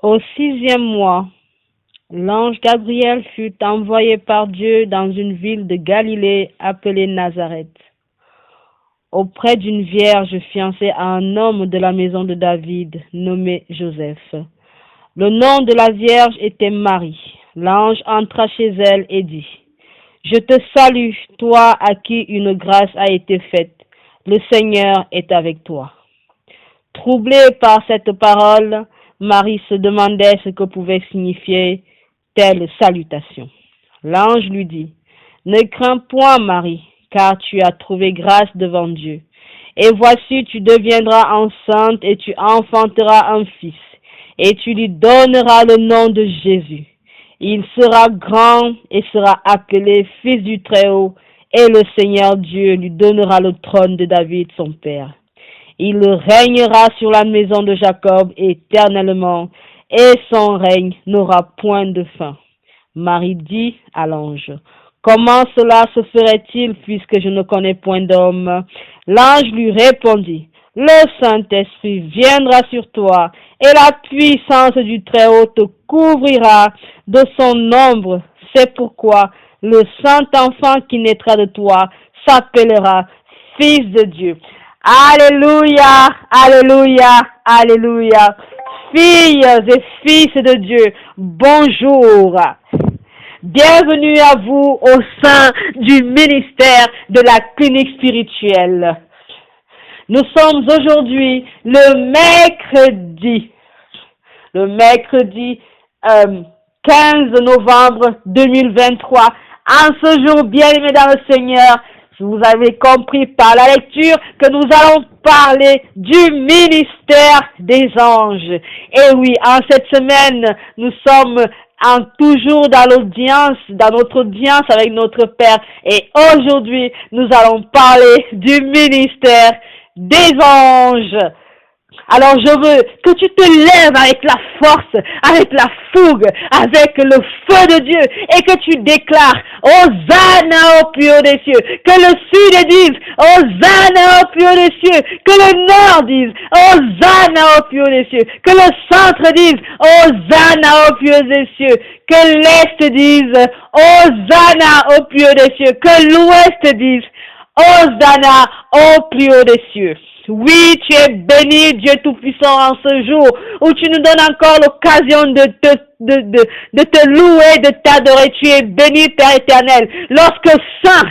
Au 6e mois, l'ange Gabriel fut envoyé par Dieu dans une ville de Galilée appelée Nazareth, auprès d'une vierge fiancée à un homme de la maison de David, nommé Joseph. Le nom de la vierge était Marie. L'ange entra chez elle et dit: Je te salue, toi à qui une grâce a été faite. Le Seigneur est avec toi. Troublée par cette parole, Marie se demandait ce que pouvait signifier telle salutation. L'ange lui dit: Ne crains point, Marie, car tu as trouvé grâce devant Dieu. Et voici, tu deviendras enceinte et tu enfanteras un fils, et tu lui donneras le nom de Jésus. Il sera grand et sera appelé Fils du Très-Haut, et le Seigneur Dieu lui donnera le trône de David, son père. Il régnera sur la maison de Jacob éternellement, et son règne n'aura point de fin. Marie dit à l'ange: Comment cela se ferait-il puisque je ne connais point d'homme? L'ange lui répondit: Le Saint-Esprit viendra sur toi, et la puissance du Très-Haut te couvrira de son ombre. C'est pourquoi le Saint-Enfant qui naîtra de toi s'appellera Fils de Dieu. Alléluia, alléluia, alléluia. Filles et fils de Dieu, bonjour. Bienvenue à vous au sein du ministère de la clinique spirituelle. Nous sommes aujourd'hui le mercredi 15 novembre 2023. En ce jour bien-aimé dans le Seigneur, vous avez compris par la lecture que nous allons parler du ministère des anges. Et oui, en cette semaine, nous sommes toujours dans notre audience avec notre Père. Et aujourd'hui, nous allons parler du ministère des anges. Alors je veux que tu te lèves avec la force, avec la fougue, avec le feu de Dieu et que tu déclares Hosanna au plus haut des cieux. Que le sud dise Hosanna au plus haut des cieux. Que le nord dise Hosanna au plus haut des cieux. Que le centre dise Hosanna au plus haut des cieux. Que l'est dise Hosanna au plus haut des cieux. Que l'ouest dise Hosanna au plus haut des cieux. Oui, tu es béni, Dieu Tout-Puissant, en ce jour où tu nous donnes encore l'occasion de te louer, de t'adorer. Tu es béni, Père éternel. Lorsque Saint,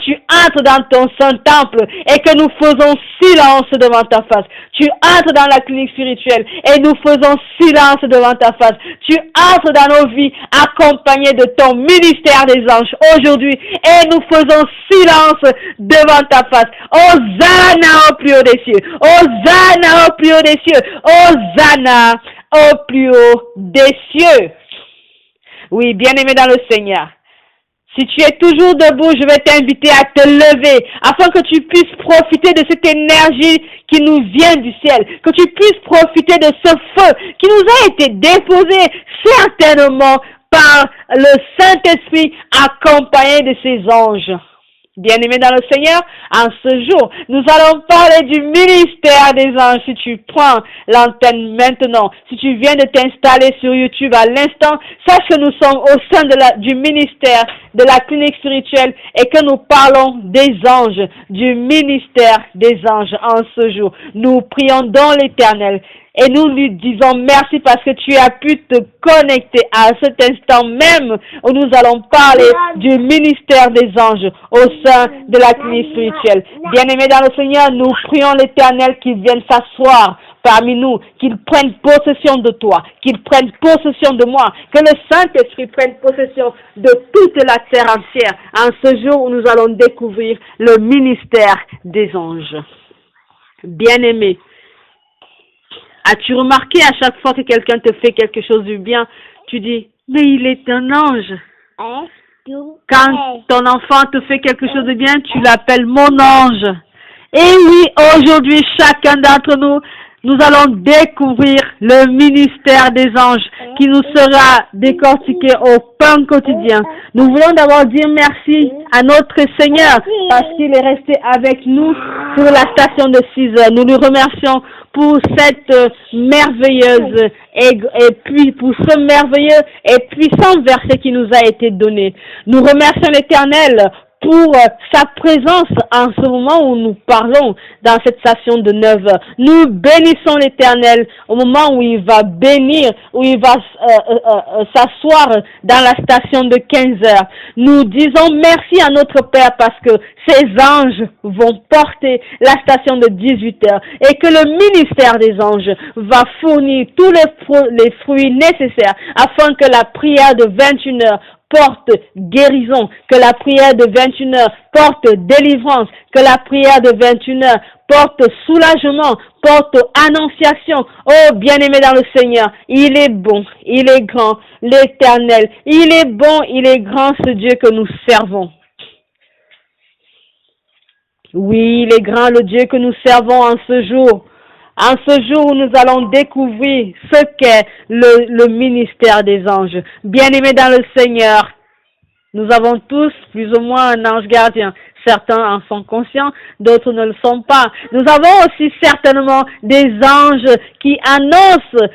tu entres dans ton saint temple et que nous faisons silence devant ta face. Tu entres dans la clinique spirituelle et nous faisons silence devant ta face. Tu entres dans nos vies accompagné de ton ministère des anges aujourd'hui et nous faisons silence devant ta face. Hosanna au plus haut des cieux. Hosanna au plus haut des cieux. Hosanna au plus haut des cieux. Oui, bien-aimé dans le Seigneur. Si tu es toujours debout, je vais t'inviter à te lever afin que tu puisses profiter de cette énergie qui nous vient du ciel, que tu puisses profiter de ce feu qui nous a été déposé certainement par le Saint-Esprit accompagné de ses anges. Bien-aimé dans le Seigneur, en ce jour, nous allons parler du ministère des anges. Si tu prends l'antenne maintenant, si tu viens de t'installer sur YouTube à l'instant, sache que nous sommes au sein du ministère de la clinique spirituelle et que nous parlons des anges, du ministère des anges en ce jour. Nous prions dans l'Éternel. Et nous lui disons merci parce que tu as pu te connecter à cet instant même où nous allons parler du ministère des anges au sein de la clinique spirituelle. Bien-aimés dans le Seigneur, nous prions l'Éternel qu'il vienne s'asseoir parmi nous, qu'il prenne possession de toi, qu'il prenne possession de moi, que le Saint-Esprit prenne possession de toute la terre entière en ce jour où nous allons découvrir le ministère des anges. Bien-aimés, as-tu remarqué à chaque fois que quelqu'un te fait quelque chose du bien, tu dis, mais il est un ange. Quand ton enfant te fait quelque chose de bien, tu l'appelles mon ange. Et oui, aujourd'hui, chacun d'entre nous, nous allons découvrir le ministère des anges qui nous sera décortiqué au pain quotidien. Nous voulons d'abord dire merci à notre Seigneur parce qu'il est resté avec nous sur la station de 6 heures. Nous lui remercions pour cette merveilleuse et puis pour ce merveilleux et puissant verset qui nous a été donné. Nous remercions l'Éternel pour sa présence en ce moment où nous parlons dans cette station de 9 heures. Nous bénissons l'Éternel au moment où il va bénir, où il va s'asseoir dans la station de 15 heures. Nous disons merci à notre Père parce que ses anges vont porter la station de 18 heures et que le ministère des anges va fournir tous les fruits nécessaires afin que la prière de 21 heures porte guérison, que la prière de 21 heures porte délivrance, que la prière de 21 heures porte soulagement, porte annonciation. Oh, bien-aimé dans le Seigneur, il est bon, il est grand, l'Éternel, il est bon, il est grand ce Dieu que nous servons. Oui, il est grand le Dieu que nous servons en ce jour. En ce jour où nous allons découvrir ce qu'est le ministère des anges. Bien-aimés dans le Seigneur, nous avons tous plus ou moins un ange gardien. Certains en sont conscients, d'autres ne le sont pas. Nous avons aussi certainement des anges qui annoncent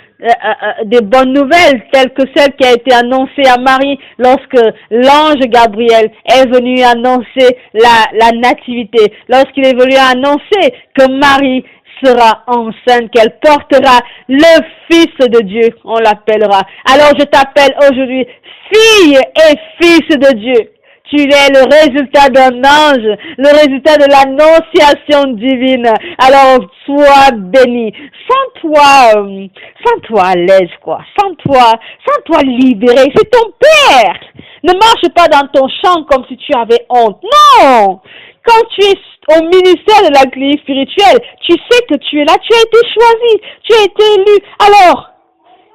des bonnes nouvelles, telles que celle qui a été annoncée à Marie lorsque l'ange Gabriel est venu annoncer la nativité, lorsqu'il est venu annoncer que Marie sera enceinte, qu'elle portera le Fils de Dieu, on l'appellera. Alors je t'appelle aujourd'hui fille et fils de Dieu. Tu es le résultat d'un ange, le résultat de l'annonciation divine. Alors sois béni. Sens-toi à l'aise, quoi. Sens-toi libéré. C'est ton Père. Ne marche pas dans ton champ comme si tu avais honte. Non! Quand tu es au ministère de la clé spirituelle, tu sais que tu es là, tu as été choisi, tu as été élu. Alors,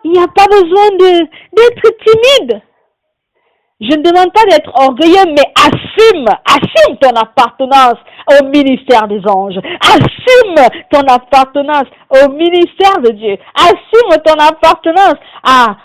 il n'y a pas besoin d'être timide. Je ne demande pas d'être orgueilleux, mais assume ton appartenance au ministère des anges. Assume ton appartenance au ministère de Dieu. Assume ton appartenance à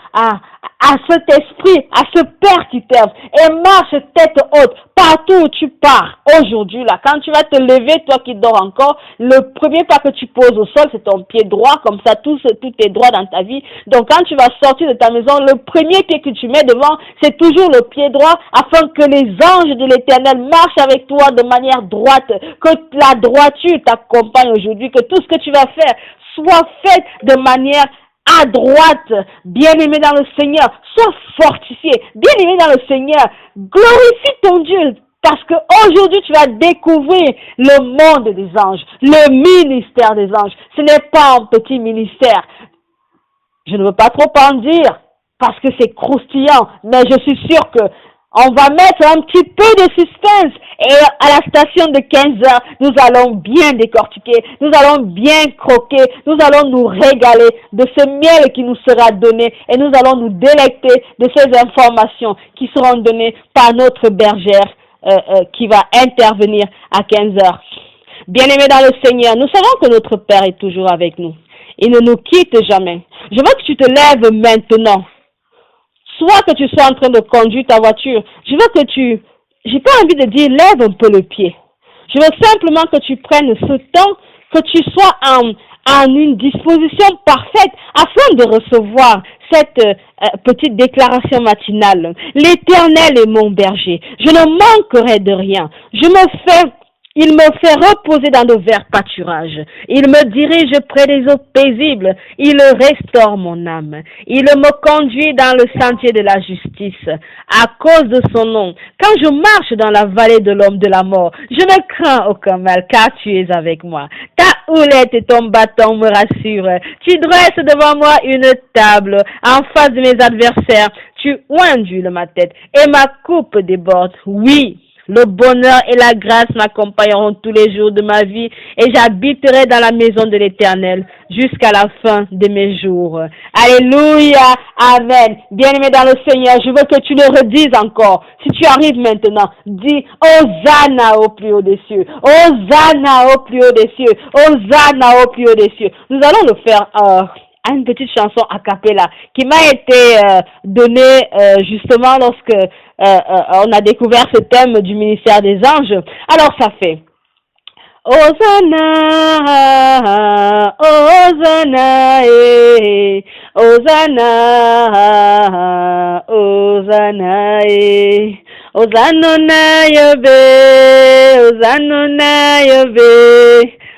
cet esprit, à ce Père qui t'aime, et marche tête haute partout où tu pars. Aujourd'hui, là, quand tu vas te lever, toi qui dors encore, le premier pas que tu poses au sol, c'est ton pied droit, comme ça tout est droit dans ta vie. Donc quand tu vas sortir de ta maison, le premier pied que tu mets devant, c'est toujours le pied droit, afin que les anges de l'Éternel marchent avec toi de manière droite, que la droiture t'accompagne aujourd'hui, que tout ce que tu vas faire soit fait de manière à droite. Bien-aimé dans le Seigneur, sois fortifié. Bien-aimé dans le Seigneur, glorifie ton Dieu. Parce que aujourd'hui tu vas découvrir le monde des anges, le ministère des anges. Ce n'est pas un petit ministère. Je ne veux pas trop en dire parce que c'est croustillant, mais je suis sûr que on va mettre un petit peu de suspense et à la station de 15 heures, nous allons bien décortiquer, nous allons bien croquer, nous allons nous régaler de ce miel qui nous sera donné et nous allons nous délecter de ces informations qui seront données par notre bergère qui va intervenir à 15 heures. Bien-aimés dans le Seigneur, nous savons que notre Père est toujours avec nous. Il ne nous quitte jamais. Je veux que tu te lèves maintenant. Soit que tu sois en train de conduire ta voiture, je veux que j'ai pas envie de dire lève un peu le pied. Je veux simplement que tu prennes ce temps, que tu sois en une disposition parfaite afin de recevoir cette petite déclaration matinale. L'Éternel est mon berger. Je ne manquerai de rien. Il me fait reposer dans de verts pâturages. Il me dirige près des eaux paisibles. Il restaure mon âme. Il me conduit dans le sentier de la justice à cause de son nom. Quand je marche dans la vallée de l'homme de la mort, je ne crains aucun mal car tu es avec moi. Ta houlette et ton bâton me rassurent. Tu dresses devant moi une table en face de mes adversaires. Tu oindules ma tête et ma coupe déborde. Oui. Le bonheur et la grâce m'accompagneront tous les jours de ma vie et j'habiterai dans la maison de l'Éternel jusqu'à la fin de mes jours. Alléluia, amen. Bien-aimé dans le Seigneur, je veux que tu le redises encore. Si tu arrives maintenant, dis Hosanna au plus haut des cieux. Hosanna au plus haut des cieux. Hosanna au plus haut des cieux. Nous allons le faire à une petite chanson a cappella qui m'a été donnée justement lorsque on a découvert ce thème du ministère des anges. Alors ça fait Hosanna, Hosanna, Hosanna, Hosanna, Hosanna yobe, Hosanna yobe,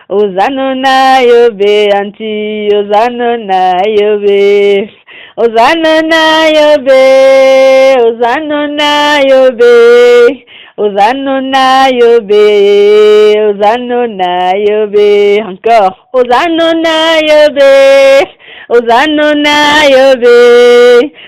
Hosanna yobe, anti, Hosanna yobe, Hosanna yobe, Hosanna yobe, Hosanna yobe, Hosanna yobe, encore, Hosanna yobe, Hosanna yobe,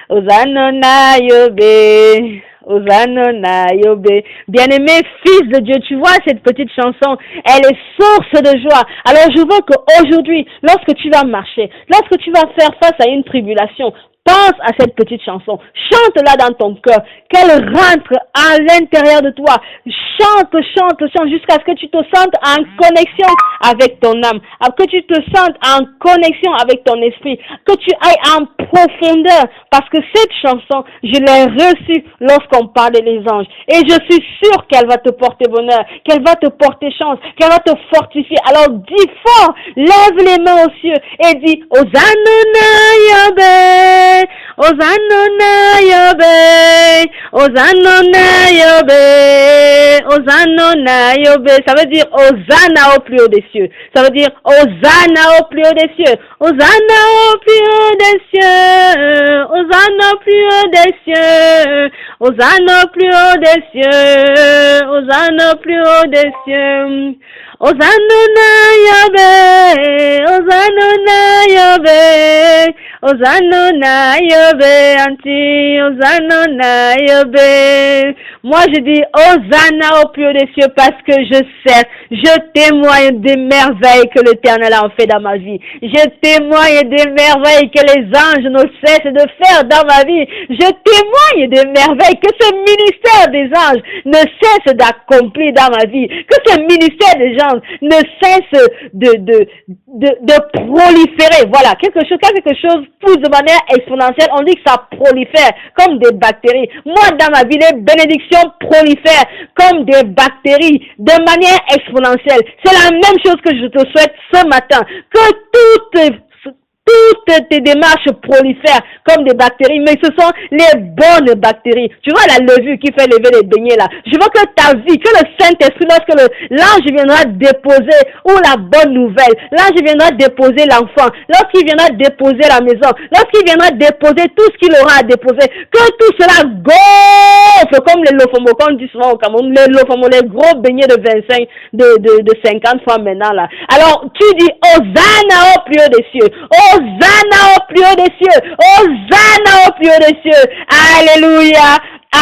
Hosanna yobe, Hosanna yobe. Bien-aimé fils de Dieu, tu vois cette petite chanson, elle est source de joie. Alors je veux qu'aujourd'hui, lorsque tu vas marcher, lorsque tu vas faire face à une tribulation, pense à cette petite chanson, chante-la dans ton cœur, qu'elle rentre à l'intérieur de toi, chante jusqu'à ce que tu te sentes en connexion avec ton âme, que tu te sentes en connexion avec ton esprit, que tu ailles en profondeur, parce que cette chanson, je l'ai reçue lorsqu'on parlait des anges, et je suis sûre qu'elle va te porter bonheur, qu'elle va te porter chance, qu'elle va te fortifier. Alors dis fort, lève les mains aux cieux et dis Hosanna Yahweh, Hosanna Yahweh, Hosanna Yahweh, Hosanna Yahweh. Ça veut dire Hosanna au plus haut des cieux. Ça veut dire Hosanna au plus haut des cieux. Hosanna au plus haut des cieux. Hosanna au plus haut des cieux. Hosanna au plus haut des cieux. Hosanna au plus haut des cieux. Hosanna Yahweh, Hosanna Yahweh, Hosanna Yahweh, anti, Hosanna Yahweh. Moi je dis Hosanna au plus haut des cieux parce que je témoigne des merveilles que l'Éternel a fait dans ma vie. Je témoigne des merveilles que les anges ne cessent de faire dans ma vie. Je témoigne des merveilles que ce ministère des anges ne cesse d'accomplir dans ma vie. Que ce ministère des anges ne cesse de proliférer. Voilà, quelque chose pousse de manière exponentielle. On dit que ça prolifère comme des bactéries. Moi, dans ma vie, les bénédictions prolifèrent comme des bactéries de manière exponentielle. C'est la même chose que je te souhaite ce matin. Que toutes tes démarches prolifèrent comme des bactéries, mais ce sont les bonnes bactéries. Tu vois la levure qui fait lever les beignets là. Je veux que ta vie, que le Saint-Esprit, lorsque l'ange viendra déposer, ou la bonne nouvelle, l'ange viendra déposer l'enfant, lorsqu'il viendra déposer la maison, lorsqu'il viendra déposer tout ce qu'il aura à déposer, que tout cela gonfle comme les lofomos, comme on dit souvent au Cameroun, les lofomos, les gros beignets de 25, de 50 fois maintenant là. Alors, tu dis, Hosanna au plus haut des cieux, Hosanna au plus haut des cieux, Hosanna au plus haut des cieux, alléluia,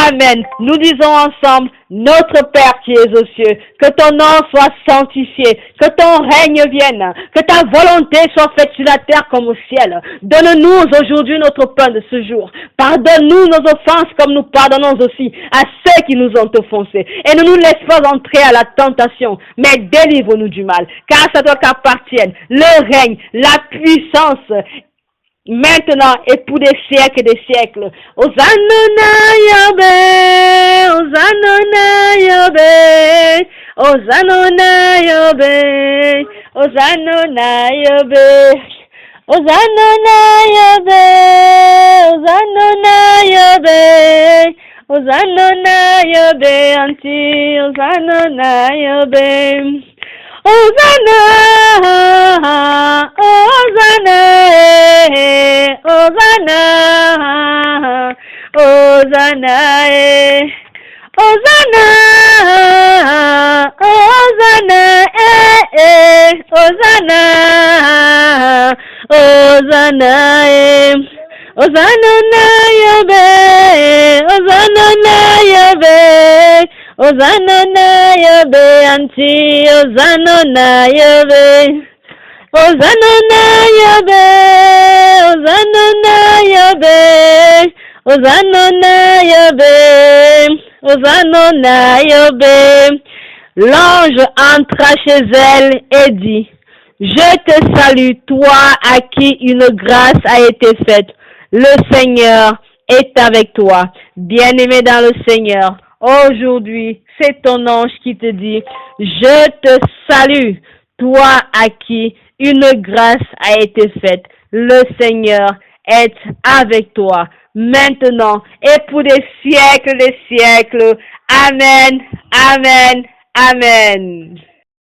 amen. Nous disons ensemble, notre Père qui es aux cieux, que ton nom soit sanctifié, que ton règne vienne, que ta volonté soit faite sur la terre comme au ciel. Donne-nous aujourd'hui notre pain de ce jour. Pardonne-nous nos offenses comme nous pardonnons aussi à ceux qui nous ont offensés. Et ne nous laisse pas entrer à la tentation, mais délivre-nous du mal. Car c'est toi qu'appartiennent le règne, la puissance, maintenant et pour des siècles et des siècles. Hosanna Yahweh, Hosanna Yahweh, Hosanna Yahweh, Hosanna Yahweh, Hosanna Yahweh, Hosanna Yahweh, Hosanna Yahweh, anti, Hosanna Yahweh. Hosanna, Hosanna, Hosanna, Hosanna, Hosanna, Hosanna, Hosanna, Hosanna, Hosanna Yahweh, Hosanna Yahweh, Hosanna Yahweh, anti, Hosanna Yahweh, Hosanna Yahweh, Hosanna Yahweh, Hosanna Yahweh, Hosanna Yahweh. L'ange entra chez elle et dit, je te salue, toi à qui une grâce a été faite. Le Seigneur est avec toi. Bien-aimé dans le Seigneur, Aujourd'hui, c'est ton ange qui te dit, je te salue, toi à qui une grâce a été faite. Le Seigneur est avec toi, maintenant et pour des siècles des siècles. Amen, amen, amen.